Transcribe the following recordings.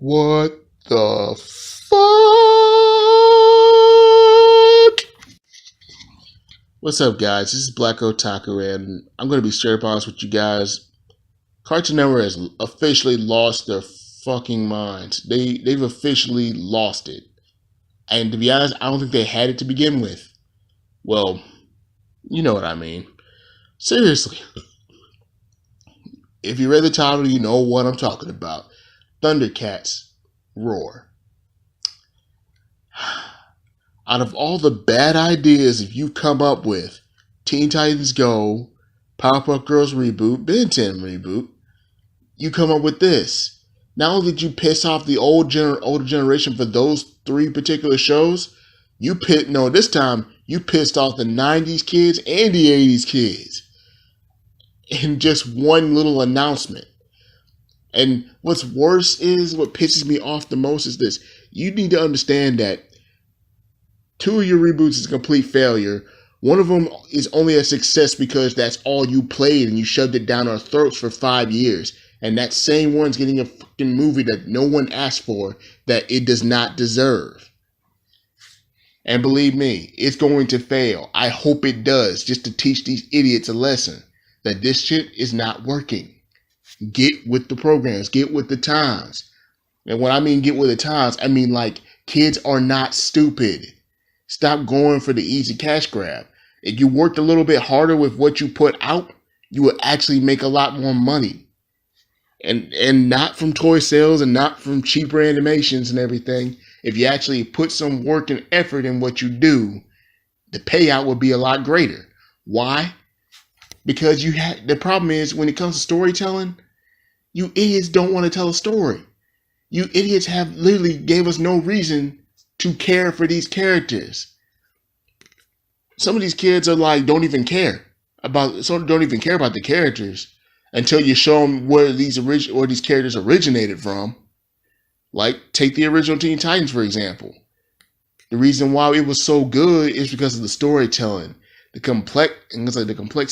What the fuck? What's up, guys? This is Black Otaku, and I'm going to be straight up honest with you guys. Cartoon Network has officially lost their fucking minds. They've officially lost it. And to be honest, I don't think they had it to begin with. Well, you know what I mean. Seriously. If you read the title, you know what I'm talking about. Thundercats Roar. Out of all the bad ideas if you've come up with, Teen Titans Go, Powerpuff Girls reboot, Ben 10 reboot, you come up with this. Not only did you piss off the older generation for those three particular shows, this time you pissed off the 90s kids and the 80s kids in just one little announcement. And what's worse is, what pisses me off the most is this. You need to understand that 2 of your reboots is a complete failure. One of them is only a success because that's all you played and you shoved it down our throats for 5 years. And that same one's getting a fucking movie that no one asked for, that it does not deserve. And believe me, it's going to fail. I hope it does, just to teach these idiots a lesson that this shit is not working. Get with the programs, get with the times. And when I mean get with the times, I mean like kids are not stupid. Stop going for the easy cash grab. If you worked a little bit harder with what you put out, you would actually make a lot more money. And not from toy sales and not from cheaper animations and everything. If you actually put some work and effort in what you do, the payout would be a lot greater. Why? Because the problem is, when it comes to storytelling, you idiots don't want to tell a story. You idiots have literally gave us no reason to care for these characters. Some of these kids are like, don't even care about the characters until you show them where these characters originated from. Like, take the original Teen Titans, for example. The reason why it was so good is because of the storytelling, the complex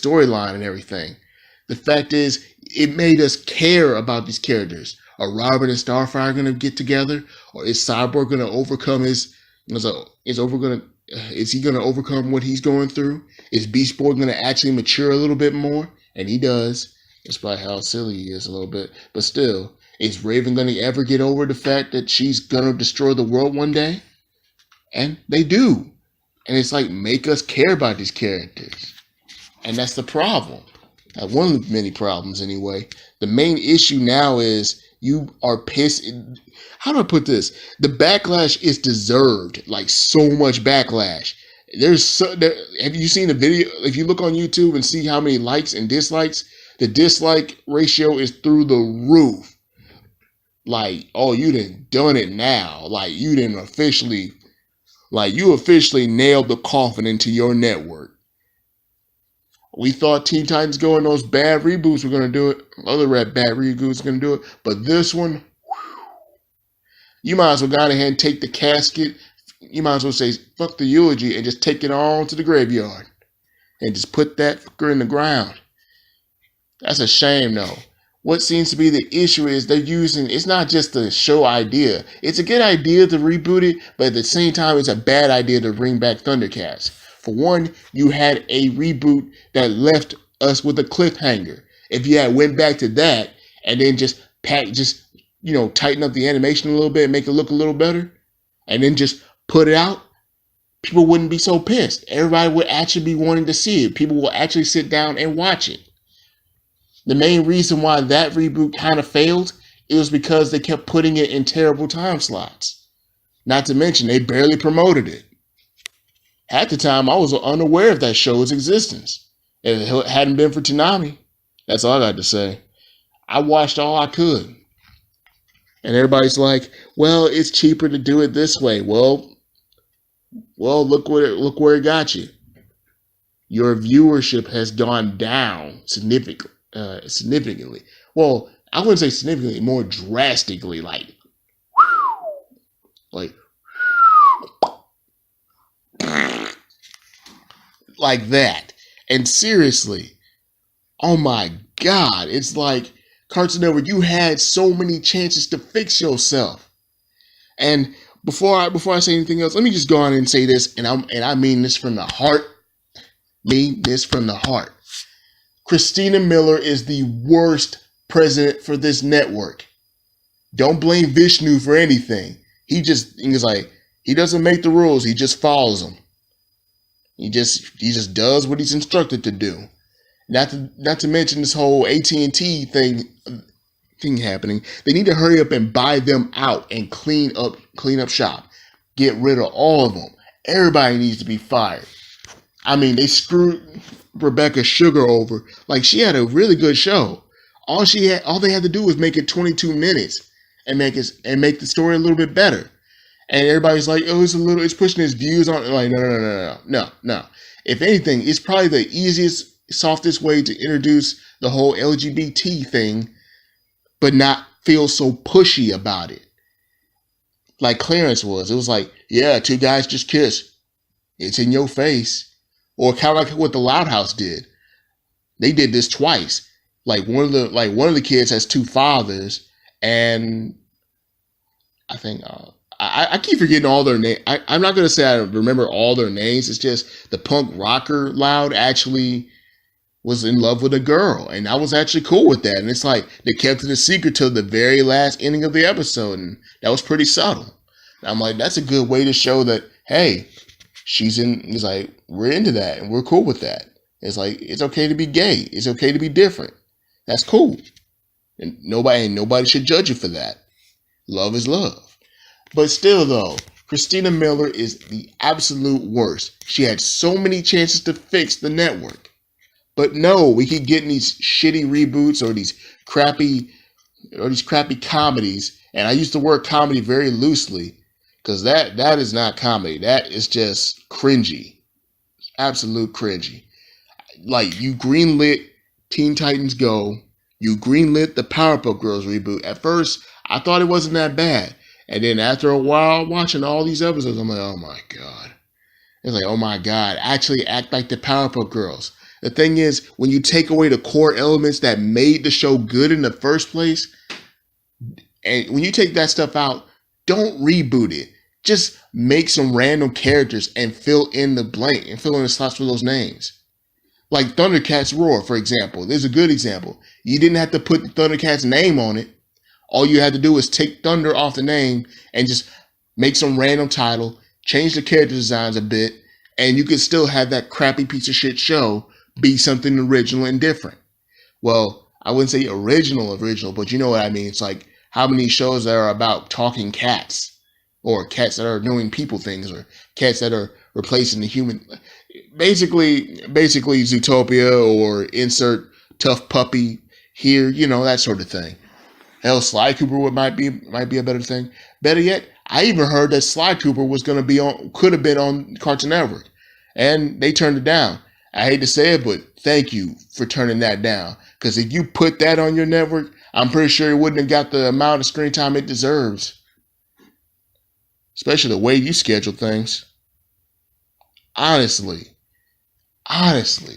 storyline and everything. The fact is, it made us care about these characters. Are Robin and Starfire going to get together, or is Cyborg going to overcome is he going to overcome what he's going through? Is Beast Boy going to actually mature a little bit more? And he does, despite how silly he is a little bit. But still, is Raven going to ever get over the fact that she's going to destroy the world one day? And they do. And it's like, make us care about these characters. And that's the problem. One of the many problems anyway. The main issue now is you are pissed. How do I put this? The backlash is deserved. Like, so much backlash. Have you seen the video? If you look on YouTube and see how many likes and dislikes, the dislike ratio is through the roof. Like, oh, you done it now. Like, you officially nailed the coffin into your network. We thought Teen Titans Go and those bad reboots were going to do it. Other bad reboots are going to do it. But this one, whew, you might as well go ahead and take the casket. You might as well say, fuck the eulogy, and just take it on to the graveyard. And just put that fucker in the ground. That's a shame, though. What seems to be the issue is it's not just the show idea. It's a good idea to reboot it, but at the same time, it's a bad idea to bring back Thundercats. For one, you had a reboot that left us with a cliffhanger. If you had went back to that and then tighten up the animation a little bit, make it look a little better, and then just put it out, people wouldn't be so pissed. Everybody would actually be wanting to see it. People will actually sit down and watch it. The main reason why that reboot kind of failed, it was because they kept putting it in terrible time slots. Not to mention, they barely promoted it. At the time, I was unaware of that show's existence. If it hadn't been for Toonami, that's all I got to say. I watched all I could. And everybody's like, well, it's cheaper to do it this way. Well, look where it got you. Your viewership has gone down significantly. Well, I wouldn't say significantly, more drastically, like that. And seriously, oh my God, it's like Cartoon Network, you had so many chances to fix yourself. And before I say anything else, let me just go on and say this, and I mean this from the heart. Mean this from the heart. Christina Miller is the worst president for this network. Don't blame Vishnu for anything. He's like, he doesn't make the rules, he just follows them. He just does what he's instructed to do. Not to mention this whole AT&T thing happening. They need to hurry up and buy them out and clean up shop. Get rid of all of them. Everybody needs to be fired. I mean, they screwed Rebecca Sugar over. Like, she had a really good show. All they had to do was make it 22 minutes and make the story a little bit better. And everybody's like, oh, it's pushing its views on. Like, no. If anything, it's probably the easiest, softest way to introduce the whole LGBT thing, but not feel so pushy about it. Like Clarence was. It was like, yeah, two guys just kiss. It's in your face. Or kind of like what the Loud House did. They did this twice. Like one of the kids has two fathers, and I think I keep forgetting all their names. I'm not gonna say I remember all their names. It's just the punk rocker Loud actually was in love with a girl, and I was actually cool with that. And it's like they kept it a secret till the very last ending of the episode, and that was pretty subtle. And I'm like, that's a good way to show that, hey, it's like, we're into that and we're cool with that. It's like, it's okay to be gay. It's okay to be different. That's cool. And nobody should judge you for that. Love is love. But still though, Christina Miller is the absolute worst. She had so many chances to fix the network. But no, we keep getting these shitty reboots or these crappy comedies. And I use the word comedy very loosely, because that is not comedy. That is just cringy. Absolute cringy. Like, you greenlit Teen Titans Go. You greenlit the Powerpuff Girls reboot. At first, I thought it wasn't that bad. And then after a while, watching all these episodes, I'm like, oh my God. It's like, oh my God. Actually act like the Powerpuff Girls. The thing is, when you take away the core elements that made the show good in the first place, and when you take that stuff out, don't reboot it. Just make some random characters and fill in the blank and fill in the slots for those names. Like Thundercats Roar, for example. There's a good example. You didn't have to put the Thundercats name on it. All you had to do was take Thunder off the name and just make some random title, change the character designs a bit, and you could still have that crappy piece of shit show be something original and different. Well, I wouldn't say original, but you know what I mean. It's like, how many shows that are about talking cats, or cats that are doing people things, or cats that are replacing the human. Basically Zootopia, or insert tough puppy here, that sort of thing. Hell, Sly Cooper might be a better thing. Better yet, I even heard that Sly Cooper could have been on Cartoon Network, and they turned it down. I hate to say it, but thank you for turning that down. Because if you put that on your network, I'm pretty sure it wouldn't have got the amount of screen time it deserves. Especially the way you schedule things. Honestly, to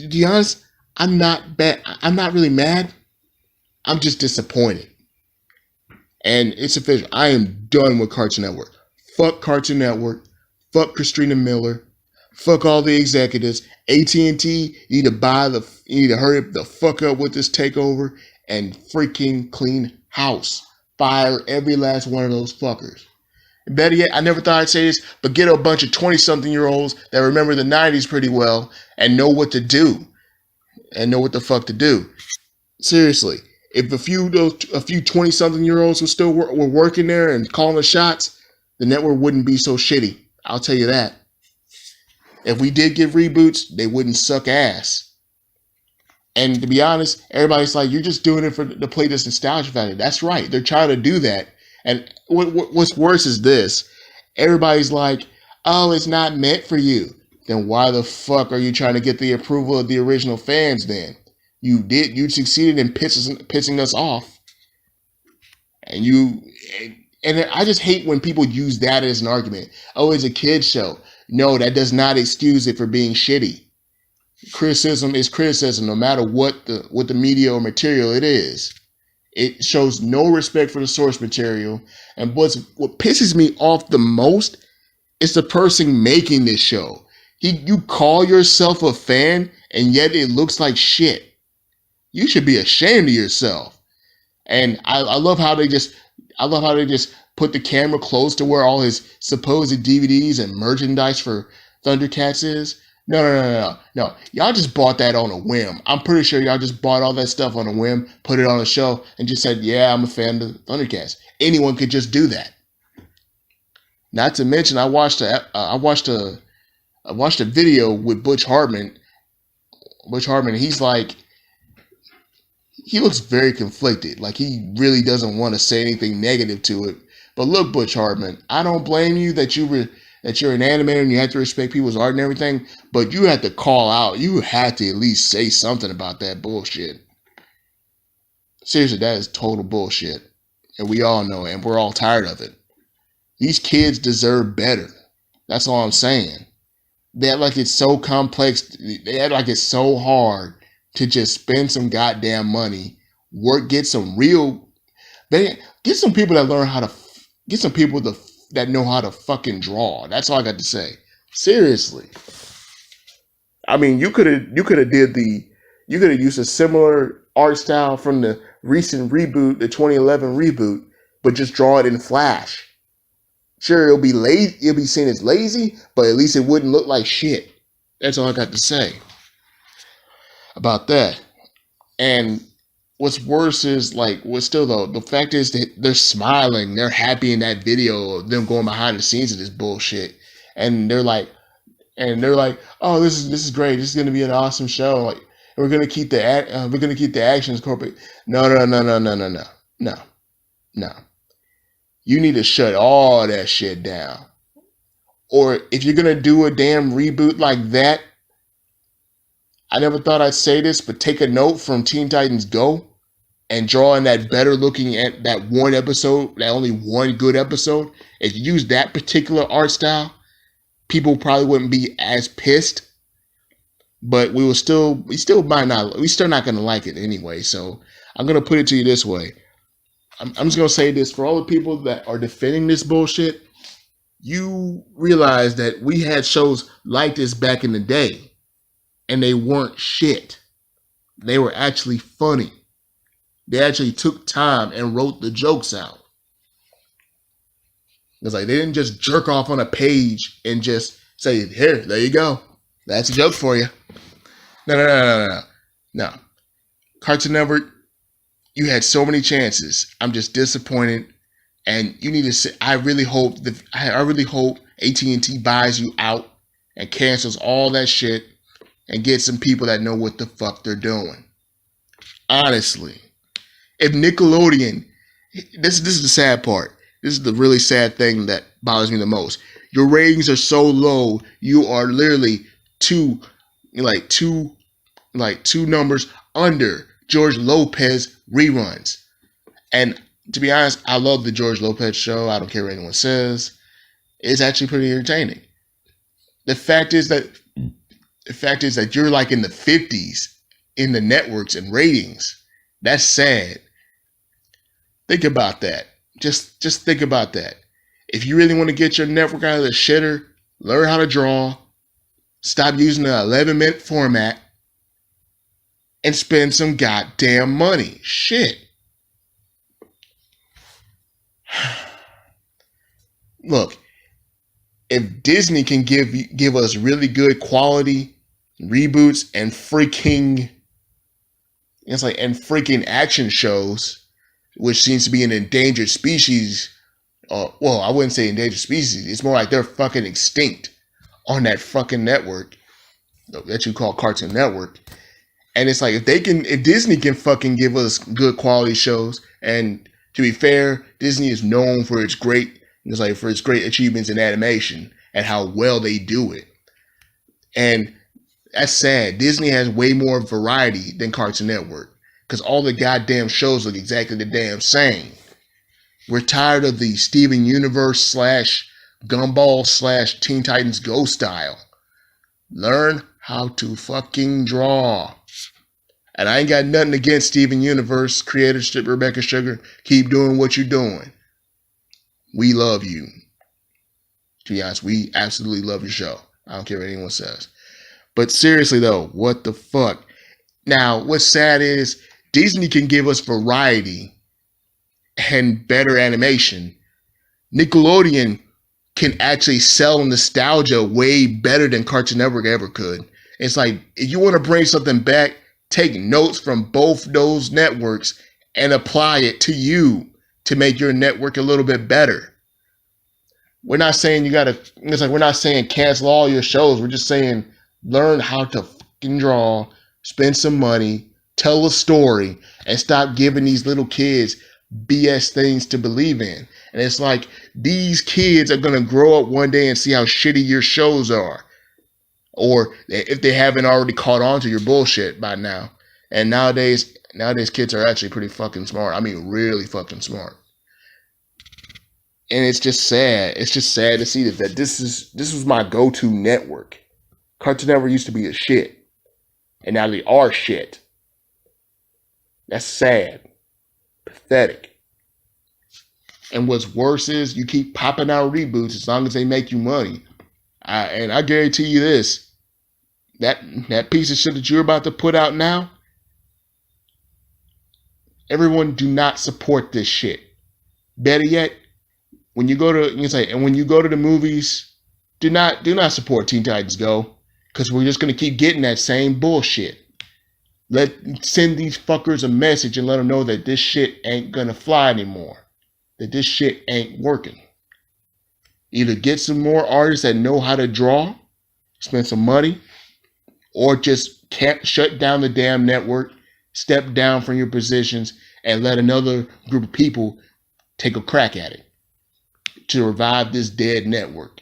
be honest, I'm not bad. I'm not really mad. I'm just disappointed. And it's official. I am done with Cartoon Network. Fuck Cartoon Network. Fuck Christina Miller. Fuck all the executives. AT&T, you need to hurry the fuck up with this takeover and freaking clean house. Fire every last one of those fuckers. Better yet, I never thought I'd say this, but get a bunch of 20-something-year-olds that remember the 90s pretty well and know what to do. And know what the fuck to do. Seriously, if a few 20-something-year-olds were working there and calling the shots, the network wouldn't be so shitty. I'll tell you that. If we did get reboots, they wouldn't suck ass. And to be honest, everybody's like, you're just doing it to play this nostalgia factor. That's right. They're trying to do that. And what's worse is this. Everybody's like, oh, it's not meant for you. Then why the fuck are you trying to get the approval of the original fans then? You succeeded in pissing us off. And I just hate when people use that as an argument. Oh, it's a kid's show. No, that does not excuse it for being shitty. Criticism is criticism, no matter what the media or material it is. It shows no respect for the source material. And what pisses me off the most is the person making this show. You call yourself a fan, and yet it looks like shit. You should be ashamed of yourself. And I love how they just put the camera close to where all his supposed DVDs and merchandise for Thundercats is. No. Y'all just bought that on a whim. I'm pretty sure y'all just bought all that stuff on a whim, put it on a show, and just said, yeah, I'm a fan of Thundercats. Anyone could just do that. Not to mention, I watched a video with Butch Hartman. He's like, he looks very conflicted. Like he really doesn't want to say anything negative to it. But look, Butch Hartman, I don't blame you that you're an animator and you have to respect people's art and everything, but you have to call out. You have to at least say something about that bullshit. Seriously, that is total bullshit. And we all know it, and we're all tired of it. These kids deserve better. That's all I'm saying. They act like it's so complex. They act like it's so hard to just spend some goddamn money, get some people that learn how to, get some people that know how to fucking draw. That's all I got to say. Seriously. I mean, you could have used a similar art style from the recent reboot, the 2011 reboot, but just draw it in Flash. Sure, it'll be seen as lazy, but at least it wouldn't look like shit. That's all I got to say about that. And what's worse is the fact is that they're smiling, they're happy in that video of them going behind the scenes of this bullshit, and they're like, oh, this is great. This is gonna be an awesome show. Like we're gonna keep the actions corporate. No. You need to shut all that shit down. Or if you're gonna do a damn reboot like that, I never thought I'd say this, but take a note from Teen Titans Go and draw in that better looking at that one episode, that only one good episode. If you use that particular art style, people probably wouldn't be as pissed, but we're still not gonna like it anyway. So I'm gonna put it to you this way. I'm just gonna say this for all the people that are defending this bullshit. You realize that we had shows like this back in the day, and they weren't shit. They were actually funny. They actually took time and wrote the jokes out. It's like they didn't just jerk off on a page and just say, here, there you go. That's a joke for you. No. Cartoon Network, you had so many chances. I'm just disappointed. And you need to say, I really hope AT&T buys you out and cancels all that shit and gets some people that know what the fuck they're doing. Honestly. If Nickelodeon, this is the sad part. This is the really sad thing that bothers me the most. Your ratings are so low, you are literally two numbers under George Lopez reruns. And to be honest, I love the George Lopez show. I don't care what anyone says. It's actually pretty entertaining. The fact is that you're like in the 50s in the networks and ratings. That's sad. Think about that. Just think about that. If you really want to get your network out of the shitter, learn how to draw, stop using the 11-minute format, and spend some goddamn money. Shit. Look, if Disney can give us really good quality reboots and freaking action shows, which seems to be an endangered species. Well, I wouldn't say endangered species. It's more like they're fucking extinct on that fucking network that you call Cartoon Network. And it's like if Disney can fucking give us good quality shows, and to be fair, Disney is known for its great achievements in animation and how well they do it. And that's sad. Disney has way more variety than Cartoon Network because all the goddamn shows look exactly the damn same. We're tired of the Steven Universe / Gumball / Teen Titans Go style. Learn how to fucking draw. And I ain't got nothing against Steven Universe, creator Rebecca Sugar. Keep doing what you're doing. We love you. To be honest, we absolutely love your show. I don't care what anyone says. But seriously though, what the fuck? Now, what's sad is Disney can give us variety and better animation. Nickelodeon can actually sell nostalgia way better than Cartoon Network ever could. It's like, if you want to bring something back, take notes from both those networks and apply it to you to make your network a little bit better. We're not saying we're not saying cancel all your shows. We're just saying learn how to fucking draw, spend some money, tell a story, and stop giving these little kids BS things to believe in. And it's like, these kids are going to grow up one day and see how shitty your shows are. Or if they haven't already caught on to your bullshit by now. And nowadays kids are actually pretty fucking smart. I mean, really fucking smart. And it's just sad. It's just sad to see that this was my go-to network. Cartoon Network used to be a shit. And now they are shit. That's sad. Pathetic. And what's worse is you keep popping out reboots as long as they make you money. And I guarantee you this, that piece of shit that you're about to put out now, everyone do not support this shit. Better yet, when you go to the movies, do not support Teen Titans Go, because we're just gonna keep getting that same bullshit. Send these fuckers a message and let them know that this shit ain't gonna fly anymore. That this shit ain't working. Either get some more artists that know how to draw, spend some money, or just can't shut down the damn network, step down from your positions, and let another group of people take a crack at it to revive this dead network.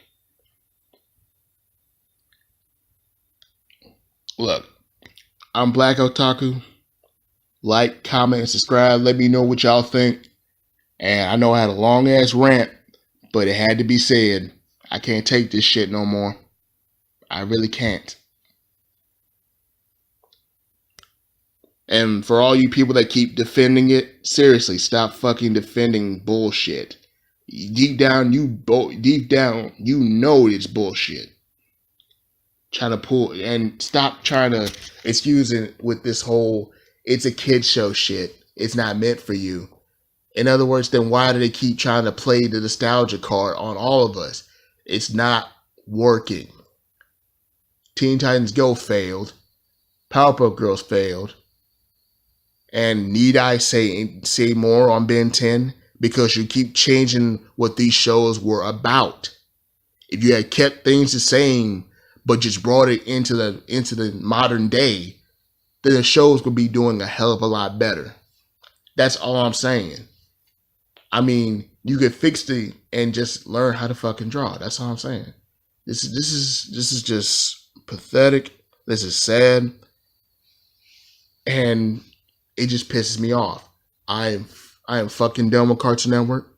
Look, I'm Black Otaku. Like, comment, and subscribe. Let me know what y'all think. And I know I had a long ass rant, but it had to be said. I can't take this shit no more. I really can't. And for all you people that keep defending it, seriously, stop fucking defending bullshit. Deep down, you know it's bullshit. Trying to pull, and stop trying to excuse it with this whole, it's a kid show shit. It's not meant for you. In other words, then why do they keep trying to play the nostalgia card on all of us? It's not working. Teen Titans Go failed. Powerpuff Girls failed. And need I say more on Ben 10? Because you keep changing what these shows were about. If you had kept things the same, but just brought it into the modern day, then the shows would be doing a hell of a lot better. That's all I'm saying. I mean, you could fix it and just learn how to fucking draw. That's all I'm saying. This is just pathetic. This is sad. And it just pisses me off. I am fucking done with Cartoon Network.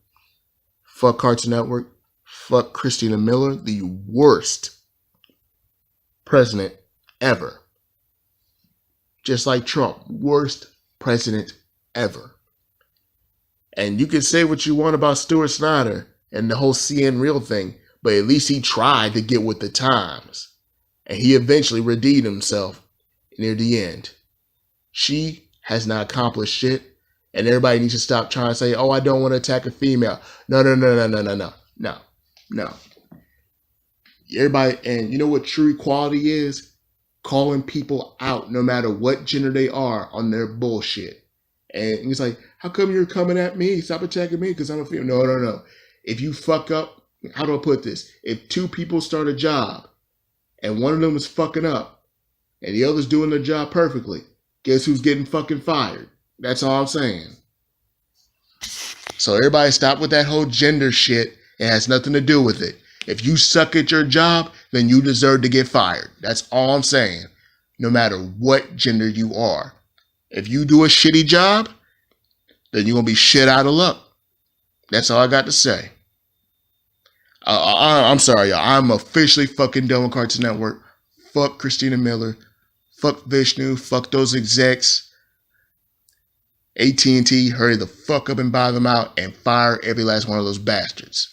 Fuck Cartoon Network. Fuck Christina Miller, the worst president ever. Just like Trump, worst president ever. And you can say what you want about Stuart Snyder and the whole CN Real thing, but at least he tried to get with the times. And he eventually redeemed himself near the end. She has not accomplished shit. And everybody needs to stop trying to say, oh, I don't want to attack a female. No. Everybody, and you know what true equality is? Calling people out, no matter what gender they are, on their bullshit. And it's like, how come you're coming at me? Stop attacking me because I'm a female. No. If you fuck up, how do I put this? If two people start a job and one of them is fucking up and the other's doing their job perfectly, guess who's getting fucking fired? That's all I'm saying. So everybody stop with that whole gender shit. It has nothing to do with it. If you suck at your job, then you deserve to get fired. That's all I'm saying. No matter what gender you are. If you do a shitty job, then you're going to be shit out of luck. That's all I got to say. I'm sorry, y'all. I'm officially fucking done with Cartoon Network. fuck Christina Miller, fuck Vishnu, fuck those execs. AT&T, hurry the fuck up and buy them out and fire every last one of those bastards.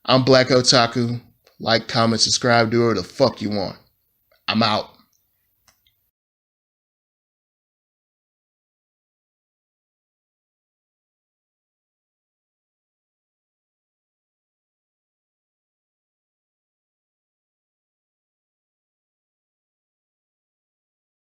I'm Black Otaku. Like, comment, subscribe, do whatever the fuck you want. I'm out.